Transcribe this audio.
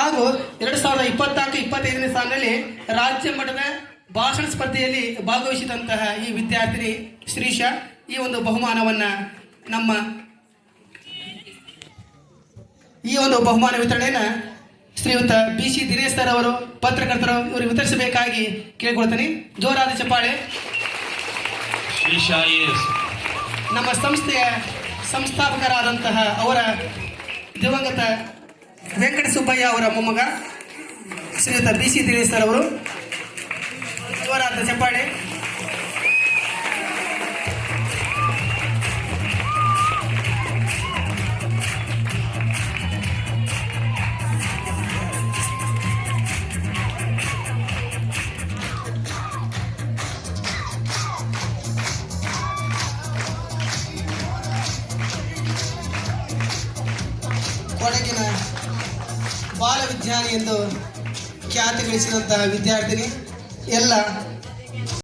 ಹಾಗೂ 2024-25ನೇ ಸಾಲಿನಲ್ಲಿ ರಾಜ್ಯ ಮಟ್ಟದ ಭಾಷಣ ಸ್ಪರ್ಧೆಯಲ್ಲಿ ಭಾಗವಹಿಸಿದಂತಹ ಈ ವಿದ್ಯಾರ್ಥಿನಿ ಶ್ರೀಶಾ ಈ ಒಂದು ಬಹುಮಾನವನ್ನ ಈ ಒಂದು ಬಹುಮಾನ ವಿತರಣೆಯನ್ನ ಶ್ರೀಯುತ BC ದಿನೇಶ್ ಸರ್ ಅವರು ಪತ್ರಕರ್ತರು ಇವರು ವಿತರಿಸಬೇಕಾಗಿ ಕೇಳಿಕೊಳ್ತೀನಿ. ಜೋರಾದ ಚಪ್ಪಾಳೆ. ನಮ್ಮ ಸಂಸ್ಥೆಯ ಸಂಸ್ಥಾಪಕರಾದಂತಹ ಅವರ ದಿವಂಗತ ವೆಂಕಟ ಸುಬ್ಬಯ್ಯ ಅವರ ಮೊಮ್ಮಗ ಶ್ರೀಯುತ BC ದಿನೇಶ್ ಸರ್ ಅವರು. ಜೋರಾದ ಚಪ್ಪಾಳೆ. ಕೊಡಗಿನ ಬಾಲ ವಿಜ್ಞಾನಿ ಎಂದು ಖ್ಯಾತಿ ಗಳಿಸಿದಂತಹ ವಿದ್ಯಾರ್ಥಿನಿ ಎಲ್ಲ